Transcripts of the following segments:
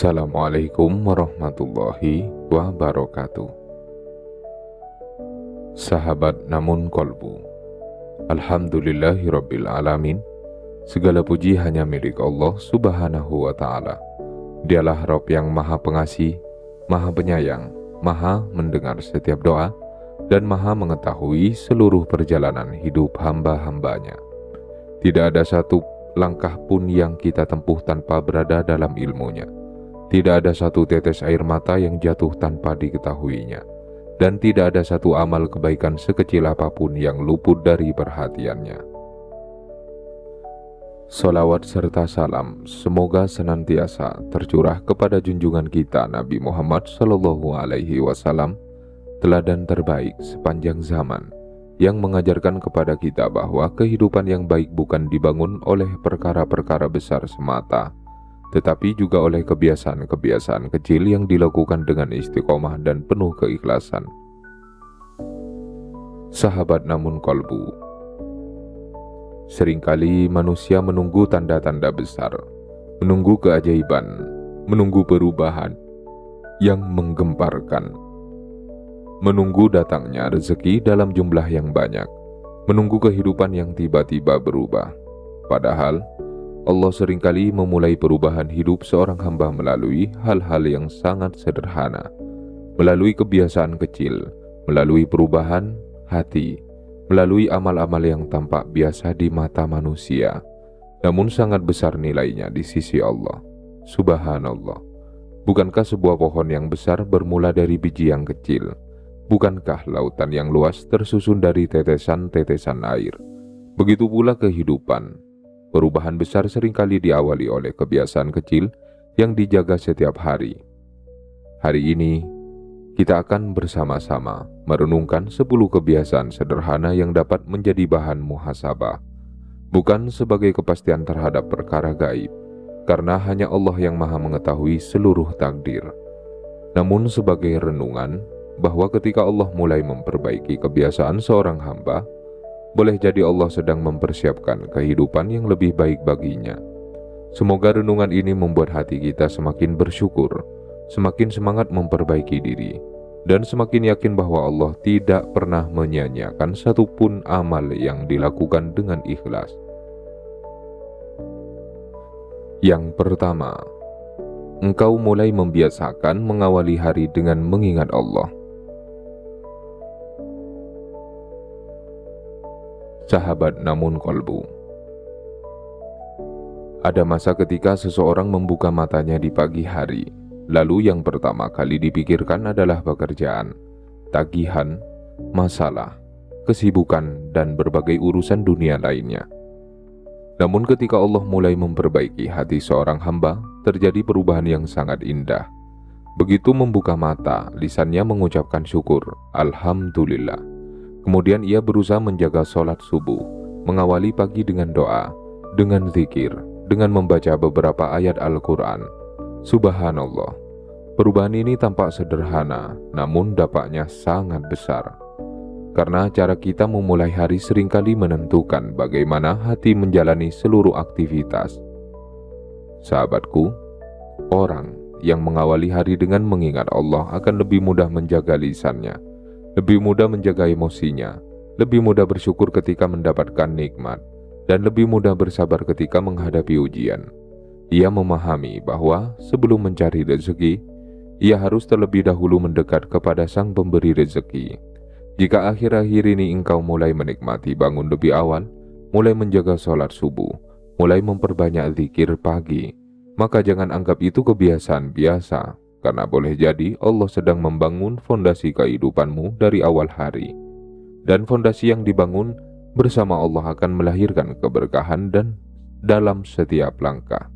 Assalamualaikum warahmatullahi wabarakatuh. Sahabat namun kolbu, Alhamdulillahirabbil alamin. Segala puji hanya milik Allah subhanahu wa ta'ala. Dialah Rabb yang maha pengasih, maha penyayang, maha mendengar setiap doa, dan maha mengetahui seluruh perjalanan hidup hamba-hambanya. Tidak ada satu langkah pun yang kita tempuh tanpa berada dalam ilmunya. Tidak ada satu tetes air mata yang jatuh tanpa diketahuinya. Dan tidak ada satu amal kebaikan sekecil apapun yang luput dari perhatiannya. Salawat serta salam semoga senantiasa tercurah kepada junjungan kita Nabi Muhammad SAW, teladan terbaik sepanjang zaman, yang mengajarkan kepada kita bahwa kehidupan yang baik bukan dibangun oleh perkara-perkara besar semata, tetapi juga oleh kebiasaan-kebiasaan kecil yang dilakukan dengan istiqomah dan penuh keikhlasan. Sahabat namun kolbu, seringkali manusia menunggu tanda-tanda besar, menunggu keajaiban, menunggu perubahan yang menggemparkan, menunggu datangnya rezeki dalam jumlah yang banyak, menunggu kehidupan yang tiba-tiba berubah. Padahal Allah seringkali memulai perubahan hidup seorang hamba melalui hal-hal yang sangat sederhana, melalui kebiasaan kecil, melalui perubahan hati, melalui amal-amal yang tampak biasa di mata manusia, namun sangat besar nilainya di sisi Allah. Subhanallah. Bukankah sebuah pohon yang besar bermula dari biji yang kecil? Bukankah lautan yang luas tersusun dari tetesan-tetesan air? Begitu pula kehidupan. Perubahan besar seringkali diawali oleh kebiasaan kecil yang dijaga setiap hari. Hari ini, kita akan bersama-sama merenungkan 10 kebiasaan sederhana yang dapat menjadi bahan muhasabah. Bukan sebagai kepastian terhadap perkara gaib, karena hanya Allah yang maha mengetahui seluruh takdir. Namun sebagai renungan, bahwa ketika Allah mulai memperbaiki kebiasaan seorang hamba, boleh jadi Allah sedang mempersiapkan kehidupan yang lebih baik baginya. Semoga renungan ini membuat hati kita semakin bersyukur, semakin semangat memperbaiki diri, dan semakin yakin bahwa Allah tidak pernah menyia-nyiakan satupun amal yang dilakukan dengan ikhlas. Yang pertama, engkau mulai membiasakan mengawali hari dengan mengingat Allah. Sahabat namun kolbu, ada masa ketika seseorang membuka matanya di pagi hari, lalu yang pertama kali dipikirkan adalah pekerjaan, tagihan, masalah, kesibukan, dan berbagai urusan dunia lainnya. Namun ketika Allah mulai memperbaiki hati seorang hamba, terjadi perubahan yang sangat indah. Begitu membuka mata, lisannya mengucapkan syukur, Alhamdulillah. Kemudian ia berusaha menjaga sholat subuh, mengawali pagi dengan doa, dengan zikir, dengan membaca beberapa ayat Al-Quran. Subhanallah, perubahan ini tampak sederhana, namun dampaknya sangat besar. Karena cara kita memulai hari seringkali menentukan bagaimana hati menjalani seluruh aktivitas. Sahabatku, orang yang mengawali hari dengan mengingat Allah akan lebih mudah menjaga lisannya, lebih mudah menjaga emosinya, lebih mudah bersyukur ketika mendapatkan nikmat, dan lebih mudah bersabar ketika menghadapi ujian. Ia memahami bahwa sebelum mencari rezeki, ia harus terlebih dahulu mendekat kepada Sang Pemberi rezeki. Jika akhir-akhir ini engkau mulai menikmati bangun lebih awal, mulai menjaga sholat subuh, mulai memperbanyak zikir pagi, maka jangan anggap itu kebiasaan biasa, karena boleh jadi Allah sedang membangun fondasi kehidupanmu dari awal hari. Dan fondasi yang dibangun bersama Allah akan melahirkan keberkahan dan dalam setiap langkah.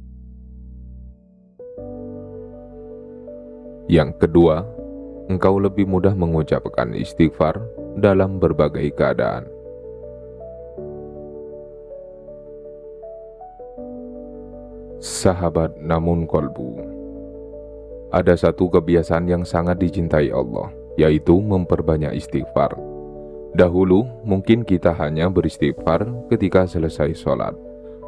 Yang kedua, engkau lebih mudah mengucapkan istighfar dalam berbagai keadaan. Sahabat namun kolbu, ada satu kebiasaan yang sangat dicintai Allah, yaitu memperbanyak istighfar. Dahulu mungkin kita hanya beristighfar ketika selesai sholat,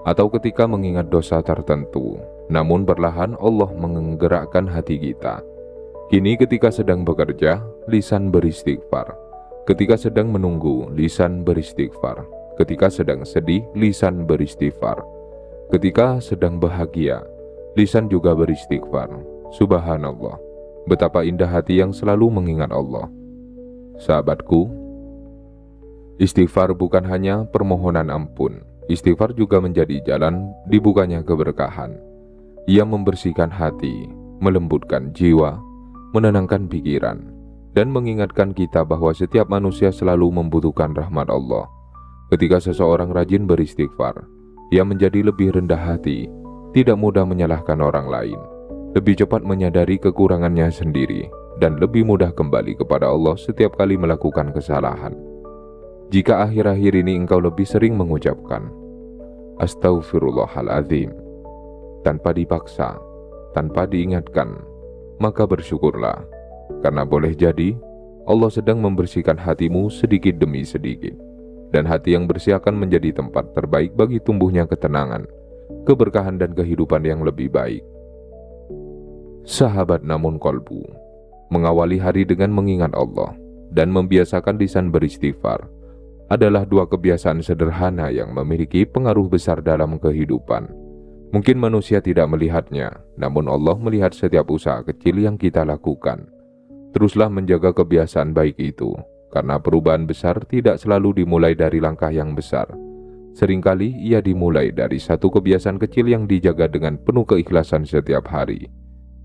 atau ketika mengingat dosa tertentu, namun perlahan Allah menggerakkan hati kita. Kini ketika sedang bekerja, lisan beristighfar. Ketika sedang menunggu, lisan beristighfar. Ketika sedang sedih, lisan beristighfar. Ketika sedang bahagia, lisan juga beristighfar. Subhanallah, betapa indah hati yang selalu mengingat Allah. Sahabatku, istighfar bukan hanya permohonan ampun. Istighfar juga menjadi jalan dibukanya keberkahan. Ia membersihkan hati, melembutkan jiwa, menenangkan pikiran, dan mengingatkan kita bahwa setiap manusia selalu membutuhkan rahmat Allah. Ketika seseorang rajin beristighfar, ia menjadi lebih rendah hati, tidak mudah menyalahkan orang lain, lebih cepat menyadari kekurangannya sendiri, dan lebih mudah kembali kepada Allah setiap kali melakukan kesalahan. Jika akhir-akhir ini engkau lebih sering mengucapkan Astaghfirullahaladzim tanpa dipaksa, tanpa diingatkan, maka bersyukurlah, karena boleh jadi Allah sedang membersihkan hatimu sedikit demi sedikit. Dan hati yang bersih akan menjadi tempat terbaik bagi tumbuhnya ketenangan, keberkahan dan kehidupan yang lebih baik. Sahabat namun kolbu, mengawali hari dengan mengingat Allah dan membiasakan lisan beristighfar adalah dua kebiasaan sederhana yang memiliki pengaruh besar dalam kehidupan. Mungkin manusia tidak melihatnya, namun Allah melihat setiap usaha kecil yang kita lakukan. Teruslah menjaga kebiasaan baik itu, karena perubahan besar tidak selalu dimulai dari langkah yang besar. Seringkali ia dimulai dari satu kebiasaan kecil yang dijaga dengan penuh keikhlasan setiap hari.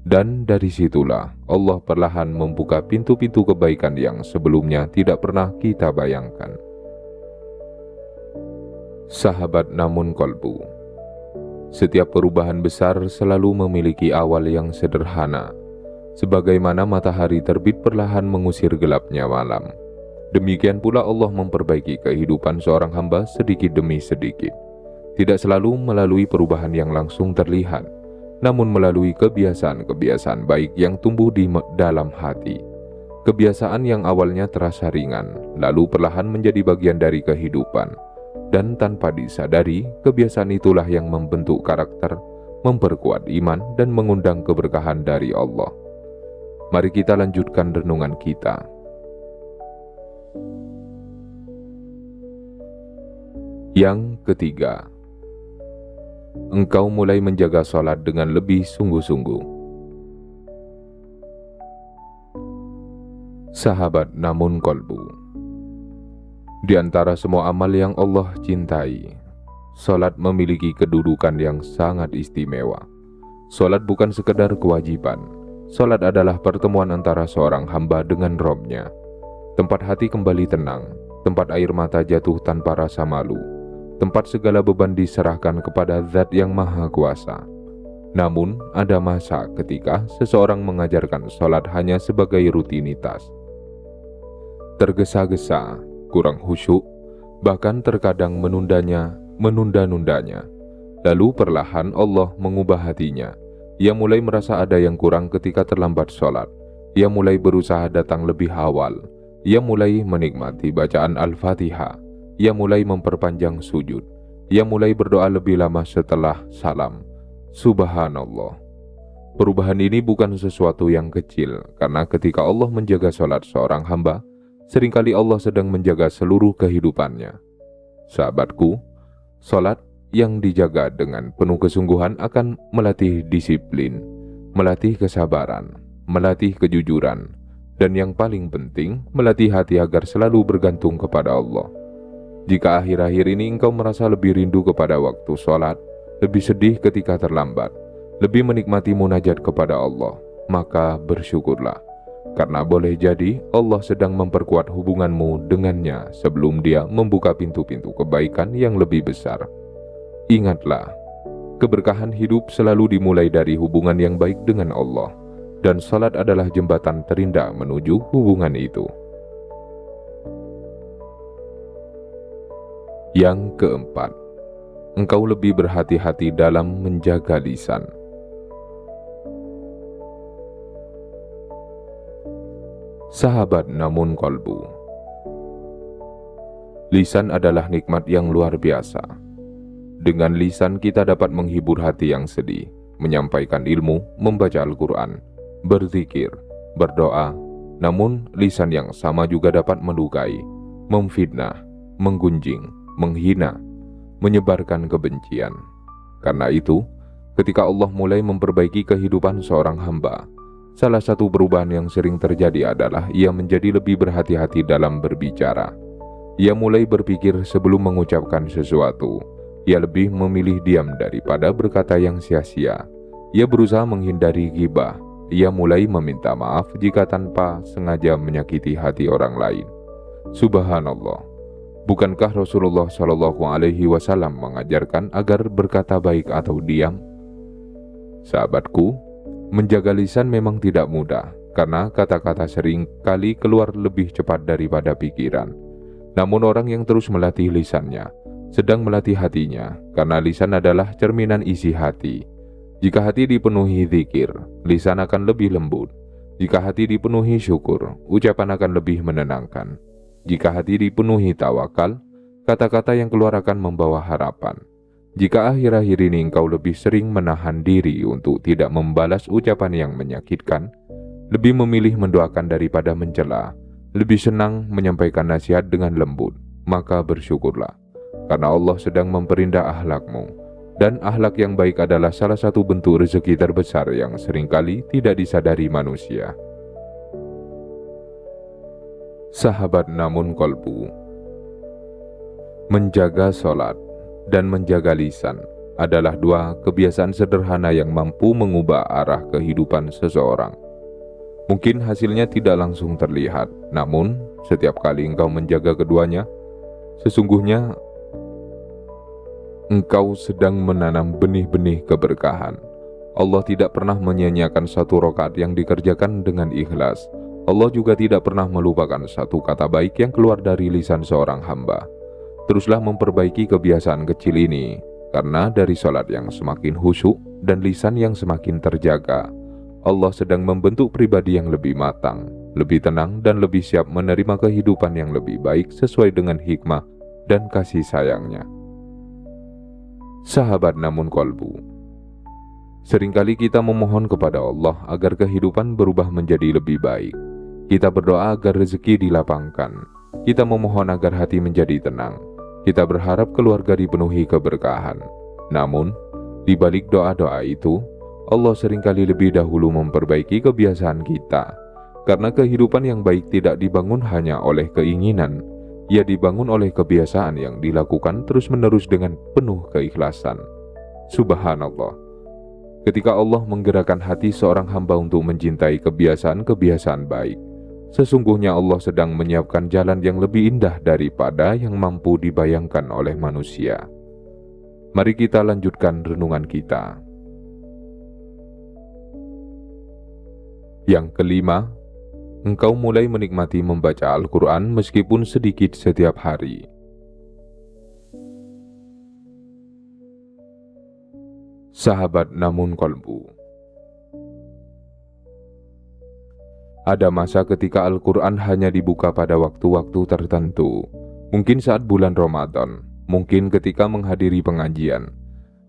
Dan dari situlah Allah perlahan membuka pintu-pintu kebaikan yang sebelumnya tidak pernah kita bayangkan. Sahabat namun kolbu, setiap perubahan besar selalu memiliki awal yang sederhana. Sebagaimana matahari terbit perlahan mengusir gelapnya malam, demikian pula Allah memperbaiki kehidupan seorang hamba sedikit demi sedikit. Tidak selalu melalui perubahan yang langsung terlihat, namun melalui kebiasaan-kebiasaan baik yang tumbuh di dalam hati. Kebiasaan yang awalnya terasa ringan, lalu perlahan menjadi bagian dari kehidupan. Dan tanpa disadari, kebiasaan itulah yang membentuk karakter, memperkuat iman, dan mengundang keberkahan dari Allah. Mari kita lanjutkan renungan kita. Yang ketiga, engkau mulai menjaga sholat dengan lebih sungguh-sungguh. Sahabat namun kolbu, di antara semua amal yang Allah cintai, sholat memiliki kedudukan yang sangat istimewa. Sholat bukan sekedar kewajiban. Sholat adalah pertemuan antara seorang hamba dengan Robnya. Tempat hati kembali tenang, tempat air mata jatuh tanpa rasa malu, tempat segala beban diserahkan kepada Zat yang Maha Kuasa. Namun, ada masa ketika seseorang mengajarkan sholat hanya sebagai rutinitas. Tergesa-gesa, kurang khusyuk, bahkan terkadang menunda-nundanya. Lalu perlahan Allah mengubah hatinya. Ia mulai merasa ada yang kurang ketika terlambat sholat. Ia mulai berusaha datang lebih awal. Ia mulai menikmati bacaan Al-Fatihah. Ia mulai memperpanjang sujud. Ia mulai berdoa lebih lama setelah salam. Subhanallah. Perubahan ini bukan sesuatu yang kecil, karena ketika Allah menjaga sholat seorang hamba, seringkali Allah sedang menjaga seluruh kehidupannya. Sahabatku, sholat yang dijaga dengan penuh kesungguhan akan melatih disiplin, melatih kesabaran, melatih kejujuran, dan yang paling penting, melatih hati agar selalu bergantung kepada Allah. Jika akhir-akhir ini engkau merasa lebih rindu kepada waktu sholat, lebih sedih ketika terlambat, lebih menikmati munajat kepada Allah, maka bersyukurlah. Karena boleh jadi Allah sedang memperkuat hubunganmu dengannya sebelum Dia membuka pintu-pintu kebaikan yang lebih besar. Ingatlah, keberkahan hidup selalu dimulai dari hubungan yang baik dengan Allah, dan salat adalah jembatan terindah menuju hubungan itu. Yang keempat, engkau lebih berhati-hati dalam menjaga lisan. Sahabat namun kolbu, lisan adalah nikmat yang luar biasa. Dengan lisan kita dapat menghibur hati yang sedih, menyampaikan ilmu, membaca Al-Quran, berzikir, berdoa. Namun lisan yang sama juga dapat melukai, memfitnah, menggunjing, menghina, menyebarkan kebencian. Karena itu, ketika Allah mulai memperbaiki kehidupan seorang hamba, salah satu perubahan yang sering terjadi adalah ia menjadi lebih berhati-hati dalam berbicara. Ia mulai berpikir sebelum mengucapkan sesuatu. Ia lebih memilih diam daripada berkata yang sia-sia. Ia berusaha menghindari ghibah. Ia mulai meminta maaf jika tanpa sengaja menyakiti hati orang lain. Subhanallah. Bukankah Rasulullah SAW mengajarkan agar berkata baik atau diam? Sahabatku, menjaga lisan memang tidak mudah, karena kata-kata sering kali keluar lebih cepat daripada pikiran. Namun orang yang terus melatih lisannya sedang melatih hatinya, karena lisan adalah cerminan isi hati. Jika hati dipenuhi zikir, lisan akan lebih lembut. Jika hati dipenuhi syukur, ucapan akan lebih menenangkan. Jika hati dipenuhi tawakal, kata-kata yang keluar akan membawa harapan. Jika akhir-akhir ini engkau lebih sering menahan diri untuk tidak membalas ucapan yang menyakitkan, lebih memilih mendoakan daripada mencela, lebih senang menyampaikan nasihat dengan lembut, maka bersyukurlah, karena Allah sedang memperindah akhlakmu. Dan akhlak yang baik adalah salah satu bentuk rezeki terbesar yang seringkali tidak disadari manusia. Sahabat namun kolbu, menjaga sholat dan menjaga lisan adalah dua kebiasaan sederhana yang mampu mengubah arah kehidupan seseorang. Mungkin hasilnya tidak langsung terlihat, namun setiap kali engkau menjaga keduanya, sesungguhnya engkau sedang menanam benih-benih keberkahan. Allah tidak pernah menyia-nyiakan satu rakaat yang dikerjakan dengan ikhlas. Allah juga tidak pernah melupakan satu kata baik yang keluar dari lisan seorang hamba. Teruslah memperbaiki kebiasaan kecil ini, karena dari sholat yang semakin khusyuk dan lisan yang semakin terjaga, Allah sedang membentuk pribadi yang lebih matang, lebih tenang, dan lebih siap menerima kehidupan yang lebih baik sesuai dengan hikmah dan kasih sayangnya. Sahabat namun kolbu, seringkali kita memohon kepada Allah agar kehidupan berubah menjadi lebih baik. Kita berdoa agar rezeki dilapangkan. Kita memohon agar hati menjadi tenang. Kita berharap keluarga dipenuhi keberkahan. Namun, di balik doa-doa itu, Allah seringkali lebih dahulu memperbaiki kebiasaan kita. Karena kehidupan yang baik tidak dibangun hanya oleh keinginan, ia dibangun oleh kebiasaan yang dilakukan terus-menerus dengan penuh keikhlasan. Subhanallah. Ketika Allah menggerakkan hati seorang hamba untuk mencintai kebiasaan-kebiasaan baik, sesungguhnya Allah sedang menyiapkan jalan yang lebih indah daripada yang mampu dibayangkan oleh manusia. Mari kita lanjutkan renungan kita. Yang kelima, engkau mulai menikmati membaca Al-Quran meskipun sedikit setiap hari. Sahabat namun kolbu, ada masa ketika Al-Quran hanya dibuka pada waktu-waktu tertentu. Mungkin saat bulan Ramadan, mungkin ketika menghadiri pengajian,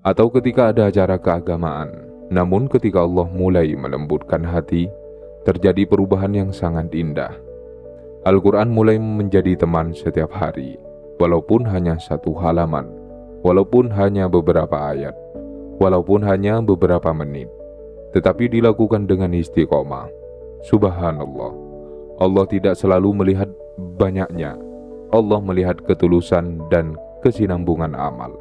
atau ketika ada acara keagamaan. Namun ketika Allah mulai melembutkan hati, terjadi perubahan yang sangat indah. Al-Quran mulai menjadi teman setiap hari, walaupun hanya satu halaman, walaupun hanya beberapa ayat, walaupun hanya beberapa menit, tetapi dilakukan dengan istiqomah. Subhanallah, Allah tidak selalu melihat banyaknya. Allah melihat ketulusan dan kesinambungan amal.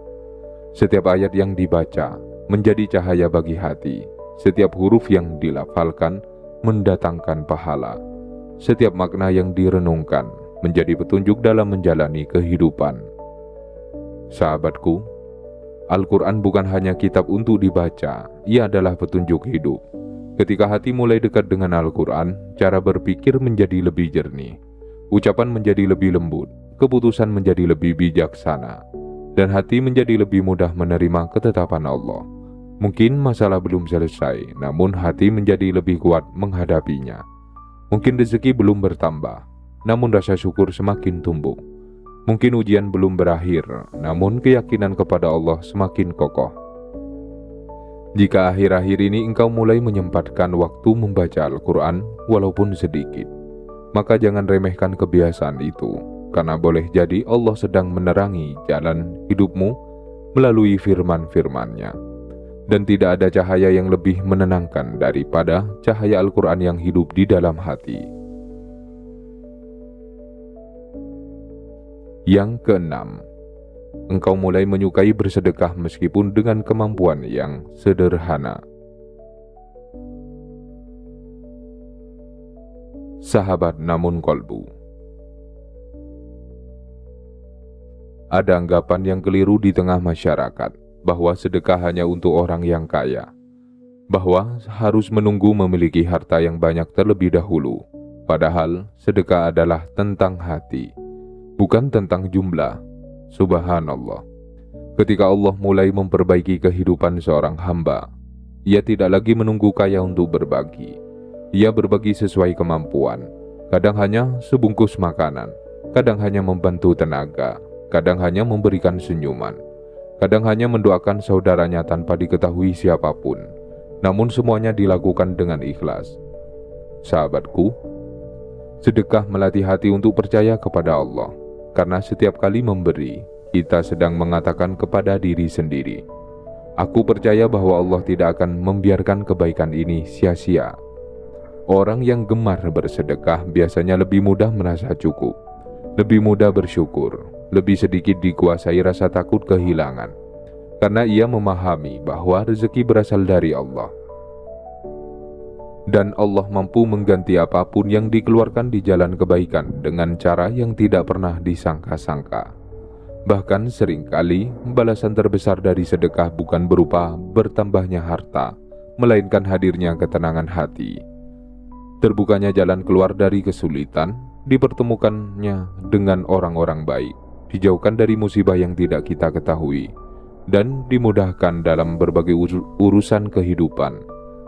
Setiap ayat yang dibaca menjadi cahaya bagi hati. Setiap huruf yang dilafalkan mendatangkan pahala. Setiap makna yang direnungkan menjadi petunjuk dalam menjalani kehidupan. Sahabatku, Al-Quran bukan hanya kitab untuk dibaca, ia adalah petunjuk hidup. Ketika hati mulai dekat dengan Al-Quran, cara berpikir menjadi lebih jernih, ucapan menjadi lebih lembut, keputusan menjadi lebih bijaksana, dan hati menjadi lebih mudah menerima ketetapan Allah. Mungkin masalah belum selesai, namun hati menjadi lebih kuat menghadapinya. Mungkin rezeki belum bertambah, namun rasa syukur semakin tumbuh. Mungkin ujian belum berakhir, namun keyakinan kepada Allah semakin kokoh. Jika akhir-akhir ini engkau mulai menyempatkan waktu membaca Al-Quran walaupun sedikit, maka jangan remehkan kebiasaan itu, karena boleh jadi Allah sedang menerangi jalan hidupmu melalui firman-firman-Nya. Dan tidak ada cahaya yang lebih menenangkan daripada cahaya Al-Quran yang hidup di dalam hati. Yang keenam, engkau mulai menyukai bersedekah meskipun dengan kemampuan yang sederhana. Sahabat namun kolbu. Ada anggapan yang keliru di tengah masyarakat bahwa sedekah hanya untuk orang yang kaya, bahwa harus menunggu memiliki harta yang banyak terlebih dahulu. Padahal sedekah adalah tentang hati, bukan tentang jumlah. Subhanallah. Ketika Allah mulai memperbaiki kehidupan seorang hamba, ia tidak lagi menunggu kaya untuk berbagi. Ia berbagi sesuai kemampuan. Kadang hanya sebungkus makanan, kadang hanya membantu tenaga, kadang hanya memberikan senyuman, kadang hanya mendoakan saudaranya tanpa diketahui siapapun. Namun semuanya dilakukan dengan ikhlas. Sahabatku, sedekah melatih hati untuk percaya kepada Allah. Karena setiap kali memberi, kita sedang mengatakan kepada diri sendiri, aku percaya bahwa Allah tidak akan membiarkan kebaikan ini sia-sia. Orang yang gemar bersedekah biasanya lebih mudah merasa cukup, lebih mudah bersyukur, lebih sedikit dikuasai rasa takut kehilangan, karena ia memahami bahwa rezeki berasal dari Allah. Dan Allah mampu mengganti apapun yang dikeluarkan di jalan kebaikan dengan cara yang tidak pernah disangka-sangka. Bahkan seringkali balasan terbesar dari sedekah bukan berupa bertambahnya harta, melainkan hadirnya ketenangan hati. Terbukanya jalan keluar dari kesulitan, dipertemukannya dengan orang-orang baik, dijauhkan dari musibah yang tidak kita ketahui, dan dimudahkan dalam berbagai urusan kehidupan.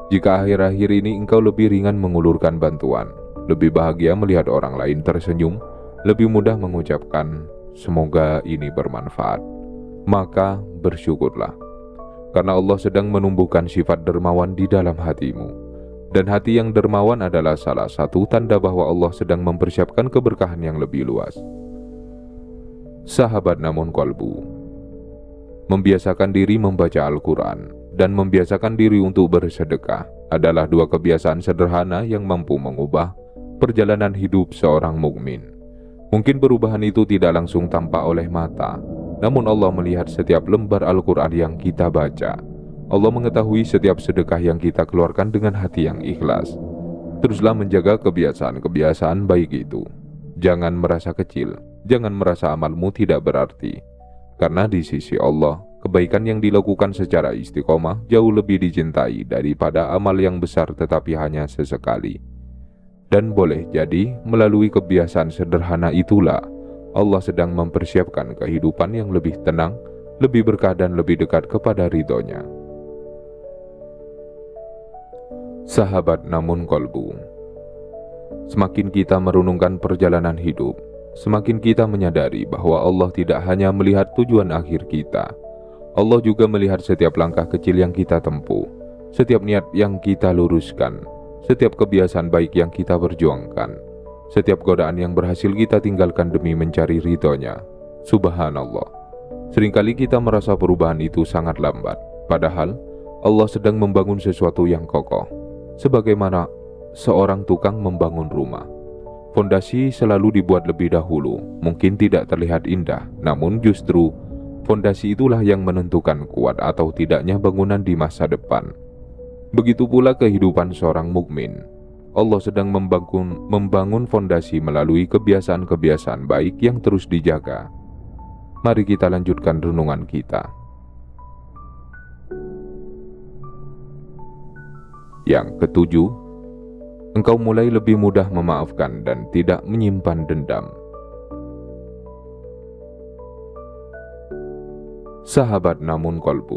Jika akhir-akhir ini engkau lebih ringan mengulurkan bantuan, lebih bahagia melihat orang lain tersenyum, lebih mudah mengucapkan semoga ini bermanfaat, maka bersyukurlah. Karena Allah sedang menumbuhkan sifat dermawan di dalam hatimu. Dan hati yang dermawan adalah salah satu tanda bahwa Allah sedang mempersiapkan keberkahan yang lebih luas. Sahabat namun kolbu, membiasakan diri membaca Al-Quran dan membiasakan diri untuk bersedekah adalah dua kebiasaan sederhana yang mampu mengubah perjalanan hidup seorang mukmin. Mungkin perubahan itu tidak langsung tampak oleh mata, namun Allah melihat setiap lembar Al-Quran yang kita baca. Allah mengetahui setiap sedekah yang kita keluarkan dengan hati yang ikhlas. Teruslah menjaga kebiasaan-kebiasaan baik itu. Jangan merasa kecil, jangan merasa amalmu tidak berarti. Karena di sisi Allah, kebaikan yang dilakukan secara istiqomah jauh lebih dicintai daripada amal yang besar tetapi hanya sesekali. Dan boleh jadi melalui kebiasaan sederhana itulah Allah sedang mempersiapkan kehidupan yang lebih tenang, lebih berkah dan lebih dekat kepada ridhonya. Sahabat namun kolbu, semakin kita merenungkan perjalanan hidup, semakin kita menyadari bahwa Allah tidak hanya melihat tujuan akhir kita. Allah juga melihat setiap langkah kecil yang kita tempuh, setiap niat yang kita luruskan, setiap kebiasaan baik yang kita perjuangkan, setiap godaan yang berhasil kita tinggalkan demi mencari ridhonya. Subhanallah. Seringkali kita merasa perubahan itu sangat lambat, padahal Allah sedang membangun sesuatu yang kokoh. Sebagaimana seorang tukang membangun rumah, fondasi selalu dibuat lebih dahulu. Mungkin tidak terlihat indah, namun justru fondasi itulah yang menentukan kuat atau tidaknya bangunan di masa depan. Begitu pula kehidupan seorang mukmin. Allah sedang membangun fondasi melalui kebiasaan-kebiasaan baik yang terus dijaga. Mari kita lanjutkan renungan kita. Yang ketujuh, engkau mulai lebih mudah memaafkan dan tidak menyimpan dendam. Sahabat namun kolbu,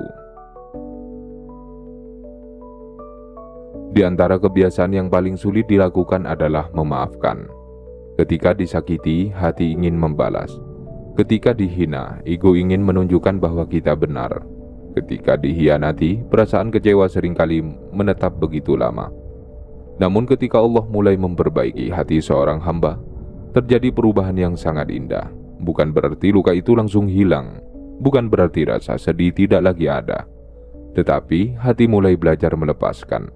di antara kebiasaan yang paling sulit dilakukan adalah memaafkan. Ketika disakiti, hati ingin membalas. Ketika dihina, ego ingin menunjukkan bahwa kita benar. Ketika dikhianati, perasaan kecewa seringkali menetap begitu lama. Namun ketika Allah mulai memperbaiki hati seorang hamba, terjadi perubahan yang sangat indah. Bukan berarti luka itu langsung hilang, bukan berarti rasa sedih tidak lagi ada. Tetapi hati mulai belajar melepaskan,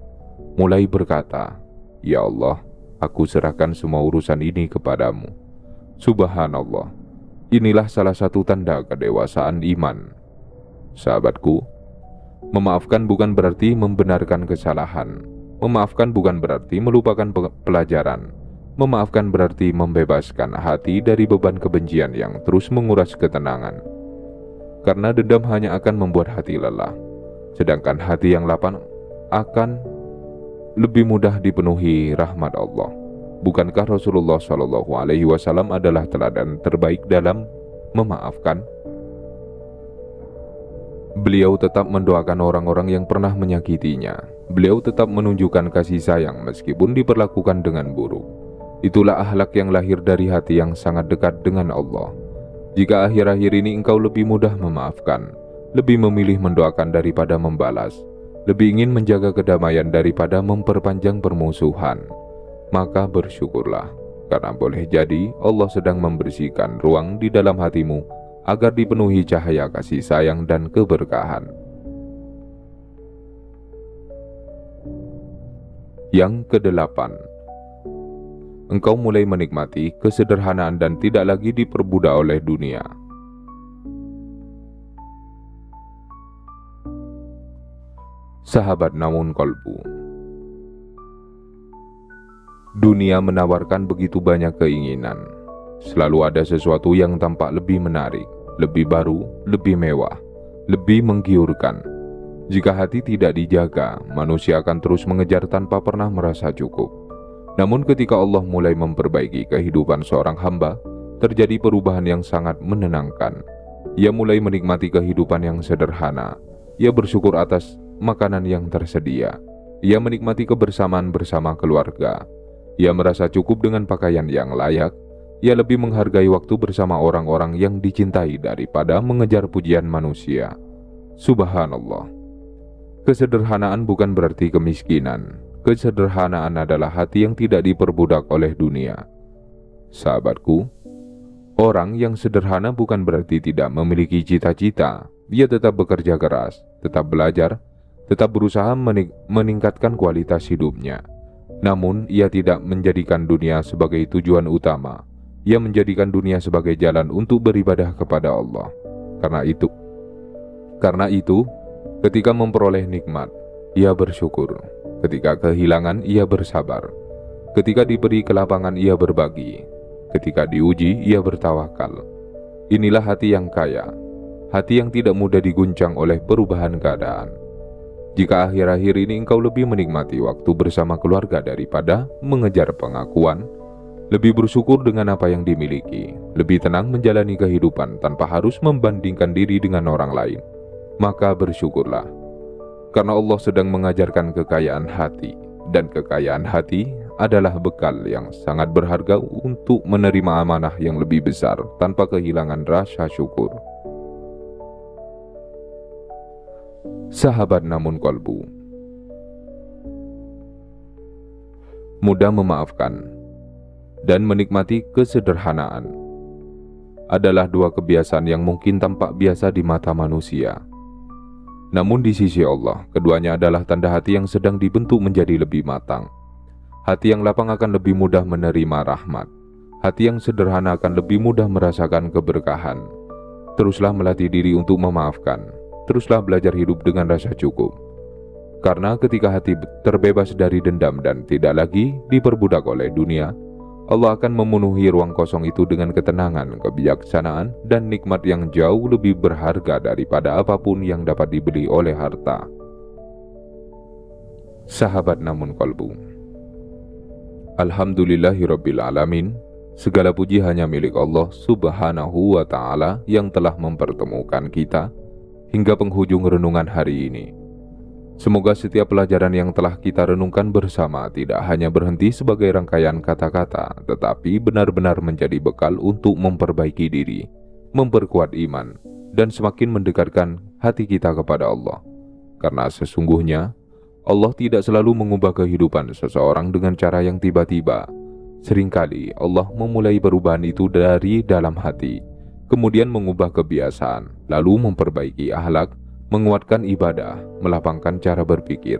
mulai berkata, "Ya Allah, aku serahkan semua urusan ini kepadamu." Subhanallah, inilah salah satu tanda kedewasaan iman. Sahabatku, memaafkan bukan berarti membenarkan kesalahan. Memaafkan bukan berarti melupakan pelajaran. Memaafkan berarti membebaskan hati dari beban kebencian yang terus menguras ketenangan. Karena dendam hanya akan membuat hati lelah, sedangkan hati yang lapang akan lebih mudah dipenuhi rahmat Allah. Bukankah Rasulullah SAW adalah teladan terbaik dalam memaafkan? Beliau tetap mendoakan orang-orang yang pernah menyakitinya. Beliau tetap menunjukkan kasih sayang meskipun diperlakukan dengan buruk. Itulah akhlak yang lahir dari hati yang sangat dekat dengan Allah. Jika akhir-akhir ini engkau lebih mudah memaafkan, lebih memilih mendoakan daripada membalas, lebih ingin menjaga kedamaian daripada memperpanjang permusuhan, maka bersyukurlah, karena boleh jadi Allah sedang membersihkan ruang di dalam hatimu agar dipenuhi cahaya kasih sayang dan keberkahan. Yang kedelapan, engkau mulai menikmati kesederhanaan dan tidak lagi diperbudak oleh dunia. Sahabat namun kolbu, dunia menawarkan begitu banyak keinginan. Selalu ada sesuatu yang tampak lebih menarik, lebih baru, lebih mewah, lebih menggiurkan. Jika hati tidak dijaga, manusia akan terus mengejar tanpa pernah merasa cukup. Namun ketika Allah mulai memperbaiki kehidupan seorang hamba, terjadi perubahan yang sangat menenangkan. Ia mulai menikmati kehidupan yang sederhana. Ia bersyukur atas makanan yang tersedia. Ia menikmati kebersamaan bersama keluarga. Ia merasa cukup dengan pakaian yang layak. Ia lebih menghargai waktu bersama orang-orang yang dicintai daripada mengejar pujian manusia. Subhanallah. Kesederhanaan bukan berarti kemiskinan. Kesederhanaan adalah hati yang tidak diperbudak oleh dunia. Sahabatku, orang yang sederhana bukan berarti tidak memiliki cita-cita. Dia tetap bekerja keras, tetap belajar, tetap berusaha meningkatkan kualitas hidupnya. Namun, ia tidak menjadikan dunia sebagai tujuan utama. Ia menjadikan dunia sebagai jalan untuk beribadah kepada Allah. Karena itu, ketika memperoleh nikmat, ia bersyukur. Ketika kehilangan, ia bersabar. Ketika diberi kelapangan, ia berbagi. Ketika diuji, ia bertawakal. Inilah hati yang kaya, hati yang tidak mudah diguncang oleh perubahan keadaan. Jika akhir-akhir ini engkau lebih menikmati waktu bersama keluarga daripada mengejar pengakuan, lebih bersyukur dengan apa yang dimiliki, lebih tenang menjalani kehidupan tanpa harus membandingkan diri dengan orang lain, maka bersyukurlah. Karena Allah sedang mengajarkan kekayaan hati, dan kekayaan hati adalah bekal yang sangat berharga untuk menerima amanah yang lebih besar tanpa kehilangan rasa syukur. Sahabat namun kolbu, mudah memaafkan dan menikmati kesederhanaan adalah dua kebiasaan yang mungkin tampak biasa di mata manusia. Namun di sisi Allah, keduanya adalah tanda hati yang sedang dibentuk menjadi lebih matang. Hati yang lapang akan lebih mudah menerima rahmat. Hati yang sederhana akan lebih mudah merasakan keberkahan. Teruslah melatih diri untuk memaafkan. Teruslah belajar hidup dengan rasa cukup. Karena ketika hati terbebas dari dendam dan tidak lagi diperbudak oleh dunia, Allah akan memenuhi ruang kosong itu dengan ketenangan, kebijaksanaan, dan nikmat yang jauh lebih berharga daripada apapun yang dapat dibeli oleh harta. Sahabat namun kolbu, Alhamdulillahirabbil alamin. Segala puji hanya milik Allah Subhanahu wa ta'ala yang telah mempertemukan kita hingga penghujung renungan hari ini. Semoga setiap pelajaran yang telah kita renungkan bersama tidak hanya berhenti sebagai rangkaian kata-kata, tetapi benar-benar menjadi bekal untuk memperbaiki diri, memperkuat iman, dan semakin mendekatkan hati kita kepada Allah. Karena sesungguhnya Allah tidak selalu mengubah kehidupan seseorang dengan cara yang tiba-tiba. Seringkali Allah memulai perubahan itu dari dalam hati, kemudian mengubah kebiasaan, lalu memperbaiki akhlak, menguatkan ibadah, melapangkan cara berpikir,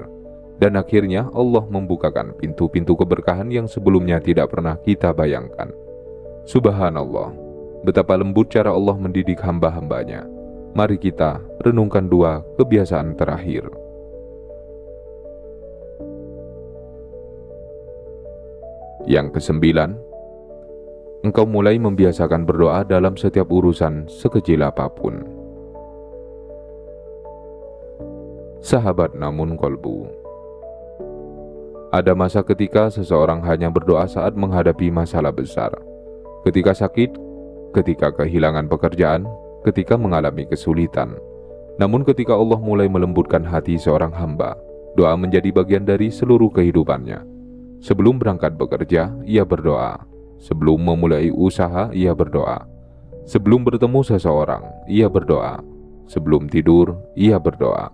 dan akhirnya Allah membukakan pintu-pintu keberkahan yang sebelumnya tidak pernah kita bayangkan. Subhanallah, betapa lembut cara Allah mendidik hamba-hambanya. Mari kita renungkan 2 kebiasaan terakhir. Yang ke-9, engkau mulai membiasakan berdoa dalam setiap urusan sekecil apapun. Sahabat namun kolbu. Ada masa ketika seseorang hanya berdoa saat menghadapi masalah besar, ketika sakit, ketika kehilangan pekerjaan, ketika mengalami kesulitan. Namun ketika Allah mulai melembutkan hati seorang hamba, doa menjadi bagian dari seluruh kehidupannya. Sebelum berangkat bekerja, ia berdoa. Sebelum memulai usaha, ia berdoa. Sebelum bertemu seseorang, ia berdoa. Sebelum tidur, ia berdoa.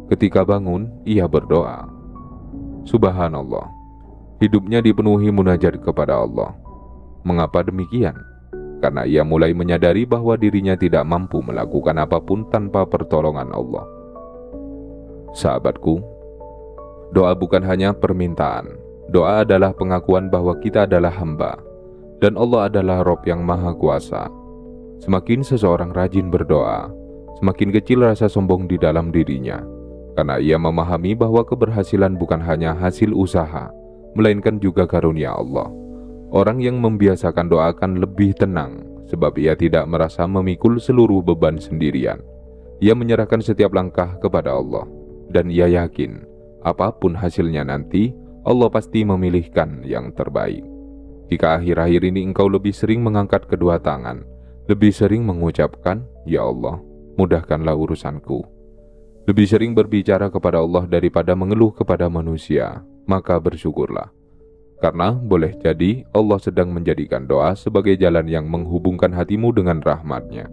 Ketika bangun, ia berdoa. Subhanallah, hidupnya dipenuhi munajat kepada Allah. Mengapa demikian? Karena ia mulai menyadari bahwa dirinya tidak mampu melakukan apapun tanpa pertolongan Allah. Sahabatku, doa bukan hanya permintaan. Doa adalah pengakuan bahwa kita adalah hamba, dan Allah adalah Rabb yang Maha Kuasa. Semakin seseorang rajin berdoa, semakin kecil rasa sombong di dalam dirinya, karena ia memahami bahwa keberhasilan bukan hanya hasil usaha, melainkan juga karunia Allah. Orang yang membiasakan doa akan lebih tenang, sebab ia tidak merasa memikul seluruh beban sendirian. Ia menyerahkan setiap langkah kepada Allah, dan ia yakin, apapun hasilnya nanti, Allah pasti memilihkan yang terbaik. Jika akhir-akhir ini engkau lebih sering mengangkat kedua tangan, lebih sering mengucapkan, "Ya Allah, mudahkanlah urusanku," lebih sering berbicara kepada Allah daripada mengeluh kepada manusia, maka bersyukurlah. Karena boleh jadi Allah sedang menjadikan doa sebagai jalan yang menghubungkan hatimu dengan rahmat-Nya.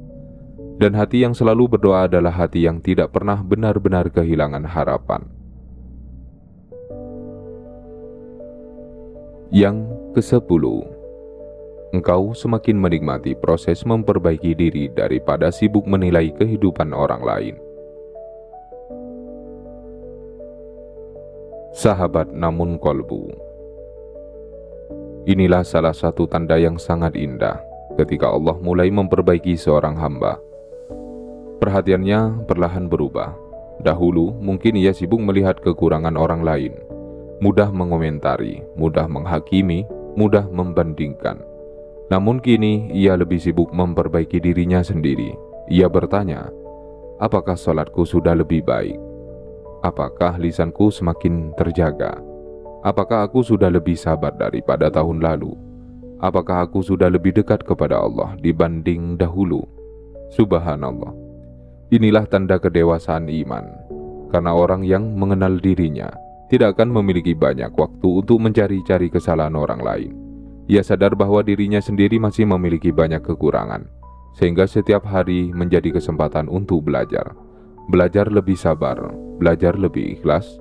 Dan hati yang selalu berdoa adalah hati yang tidak pernah benar-benar kehilangan harapan. Yang ke-10, engkau semakin menikmati proses memperbaiki diri daripada sibuk menilai kehidupan orang lain. Sahabat namun kolbu. Inilah salah satu tanda yang sangat indah ketika Allah mulai memperbaiki seorang hamba. Perhatiannya perlahan berubah. Dahulu mungkin ia sibuk melihat kekurangan orang lain, mudah mengomentari, mudah menghakimi, mudah membandingkan. Namun kini ia lebih sibuk memperbaiki dirinya sendiri. Ia bertanya, apakah salatku sudah lebih baik? Apakah lisanku semakin terjaga? Apakah aku sudah lebih sabar daripada tahun lalu? Apakah aku sudah lebih dekat kepada Allah dibanding dahulu? Subhanallah, inilah tanda kedewasaan iman. Karena orang yang mengenal dirinya tidak akan memiliki banyak waktu untuk mencari-cari kesalahan orang lain. Ia sadar bahwa dirinya sendiri masih memiliki banyak kekurangan, sehingga setiap hari menjadi kesempatan untuk belajar. Belajar lebih sabar, belajar lebih ikhlas,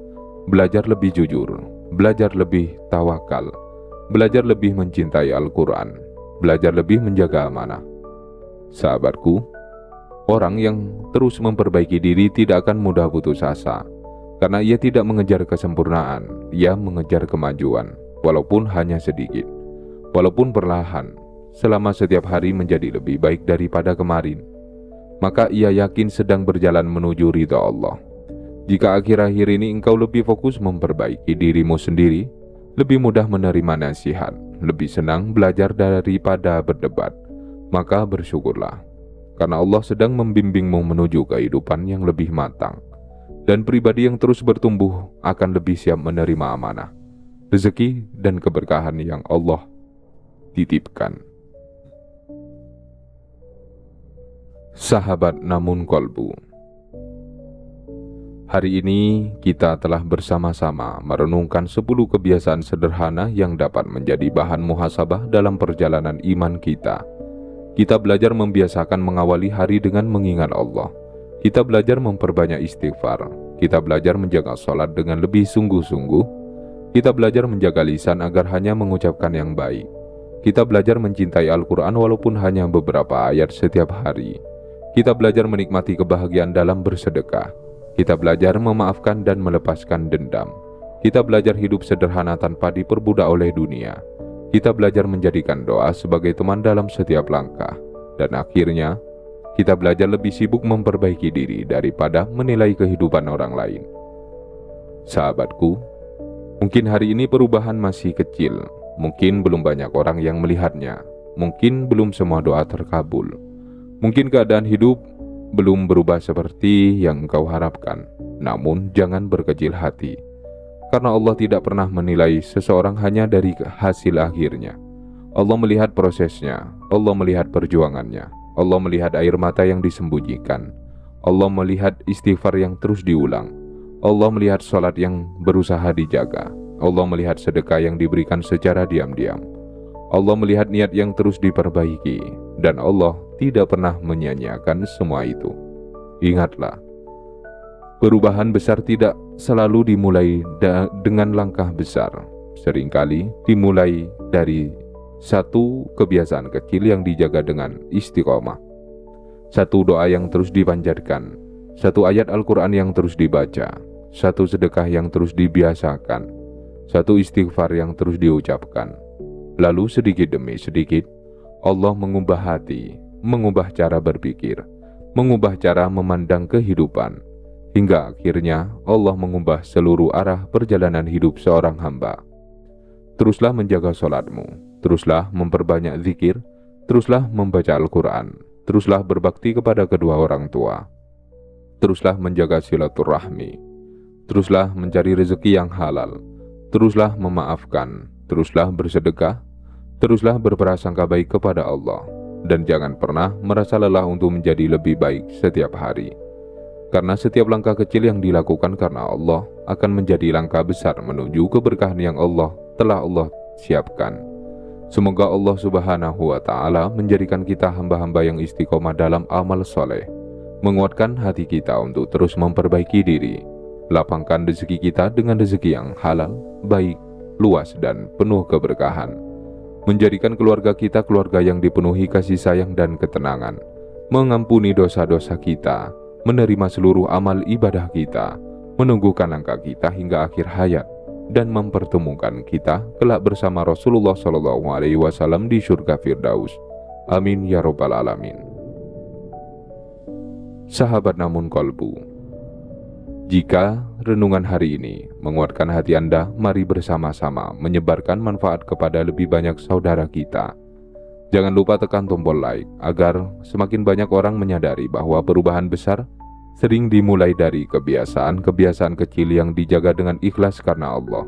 belajar lebih jujur, belajar lebih tawakal, belajar lebih mencintai Al-Quran, belajar lebih menjaga amanah. Sahabatku, orang yang terus memperbaiki diri tidak akan mudah putus asa. Karena ia tidak mengejar kesempurnaan, ia mengejar kemajuan, walaupun hanya sedikit, walaupun perlahan, selama setiap hari menjadi lebih baik daripada kemarin. Maka ia yakin sedang berjalan menuju ridha Allah. Jika akhir-akhir ini engkau lebih fokus memperbaiki dirimu sendiri, lebih mudah menerima nasihat, lebih senang belajar daripada berdebat, maka bersyukurlah. Karena Allah sedang membimbingmu menuju kehidupan yang lebih matang. Dan pribadi yang terus bertumbuh akan lebih siap menerima amanah, rezeki, dan keberkahan yang Allah titipkan. Sahabat namun kolbu. Hari ini kita telah bersama-sama merenungkan 10 kebiasaan sederhana yang dapat menjadi bahan muhasabah dalam perjalanan iman kita. Kita belajar membiasakan mengawali hari dengan mengingat Allah. Kita belajar memperbanyak istighfar. Kita belajar menjaga sholat dengan lebih sungguh-sungguh. Kita belajar menjaga lisan agar hanya mengucapkan yang baik. Kita belajar mencintai Al-Quran walaupun hanya beberapa ayat setiap hari. Kita belajar menikmati kebahagiaan dalam bersedekah. Kita belajar memaafkan dan melepaskan dendam. Kita belajar hidup sederhana tanpa diperbudak oleh dunia. Kita belajar menjadikan doa sebagai teman dalam setiap langkah. Dan akhirnya, kita belajar lebih sibuk memperbaiki diri daripada menilai kehidupan orang lain. Sahabatku, mungkin hari ini perubahan masih kecil. Mungkin belum banyak orang yang melihatnya. Mungkin belum semua doa terkabul. Mungkin keadaan hidup belum berubah seperti yang engkau harapkan. Namun jangan berkecil hati. Karena Allah tidak pernah menilai seseorang hanya dari hasil akhirnya. Allah melihat prosesnya. Allah melihat perjuangannya. Allah melihat air mata yang disembunyikan. Allah melihat istighfar yang terus diulang. Allah melihat sholat yang berusaha dijaga. Allah melihat sedekah yang diberikan secara diam-diam. Allah melihat niat yang terus diperbaiki. Dan Allah tidak pernah menyia-nyiakan semua itu. Ingatlah, perubahan besar tidak selalu dimulai dengan langkah besar. Seringkali dimulai dari satu kebiasaan kecil yang dijaga dengan istiqomah. Satu doa yang terus dipanjatkan. Satu ayat Al-Quran yang terus dibaca. Satu sedekah yang terus dibiasakan. Satu istighfar yang terus diucapkan. Lalu sedikit demi sedikit, Allah mengubah hati, mengubah cara berpikir, mengubah cara memandang kehidupan. Hingga akhirnya Allah mengubah seluruh arah perjalanan hidup seorang hamba. Teruslah menjaga sholatmu, teruslah memperbanyak zikir, teruslah membaca Al-Quran, teruslah berbakti kepada kedua orang tua, teruslah menjaga silaturahmi, teruslah mencari rezeki yang halal, teruslah memaafkan, teruslah bersedekah, teruslah berprasangka baik kepada Allah, dan jangan pernah merasa lelah untuk menjadi lebih baik setiap hari. Karena setiap langkah kecil yang dilakukan karena Allah akan menjadi langkah besar menuju keberkahan yang telah Allah siapkan. Semoga Allah Subhanahu wa Ta'ala menjadikan kita hamba-hamba yang istiqomah dalam amal soleh, menguatkan hati kita untuk terus memperbaiki diri, lapangkan rezeki kita dengan rezeki yang halal, baik, luas, dan penuh keberkahan, menjadikan keluarga kita keluarga yang dipenuhi kasih sayang dan ketenangan, mengampuni dosa-dosa kita, menerima seluruh amal ibadah kita, menunggukan langkah kita hingga akhir hayat, dan mempertemukan kita kelak bersama Rasulullah SAW di surga Firdaus. Amin ya Rabbal Alamin. Sahabat Namun Kolbu, jika renungan hari ini menguatkan hati Anda, mari bersama-sama menyebarkan manfaat kepada lebih banyak saudara kita. Jangan lupa tekan tombol like agar semakin banyak orang menyadari bahwa perubahan besar sering dimulai dari kebiasaan-kebiasaan kecil yang dijaga dengan ikhlas karena Allah.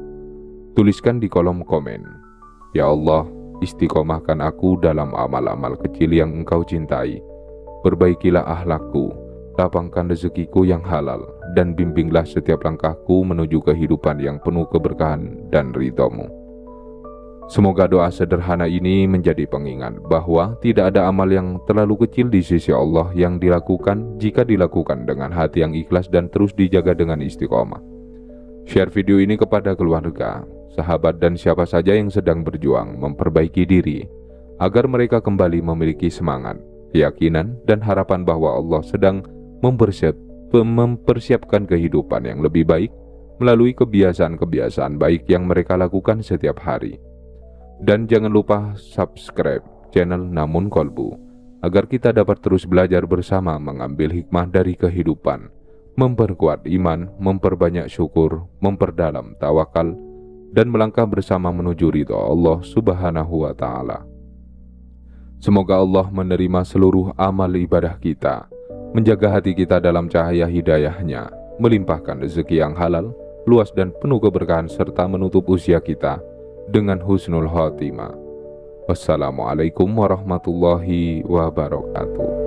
Tuliskan di kolom komen, "Ya Allah, istiqomahkan aku dalam amal-amal kecil yang Engkau cintai. Perbaikilah akhlakku, lapangkan rezekiku yang halal, dan bimbinglah setiap langkahku menuju kehidupan yang penuh keberkahan dan ridho-Mu." Semoga doa sederhana ini menjadi pengingat bahwa tidak ada amal yang terlalu kecil di sisi Allah yang dilakukan jika dilakukan dengan hati yang ikhlas dan terus dijaga dengan istiqomah. Share video ini kepada keluarga, sahabat, dan siapa saja yang sedang berjuang memperbaiki diri, agar mereka kembali memiliki semangat, keyakinan, dan harapan bahwa Allah sedang mempersiapkan kehidupan yang lebih baik melalui kebiasaan-kebiasaan baik yang mereka lakukan setiap hari. Dan jangan lupa subscribe channel Namun Kolbu, agar kita dapat terus belajar bersama mengambil hikmah dari kehidupan, memperkuat iman, memperbanyak syukur, memperdalam tawakal, dan melangkah bersama menuju ridha Allah Subhanahu wa Ta'ala. Semoga Allah menerima seluruh amal ibadah kita, menjaga hati kita dalam cahaya hidayah-Nya, melimpahkan rezeki yang halal, luas, dan penuh keberkahan, serta menutup usia kita dengan husnul khotimah. Wassalamualaikum warahmatullahi wabarakatuh.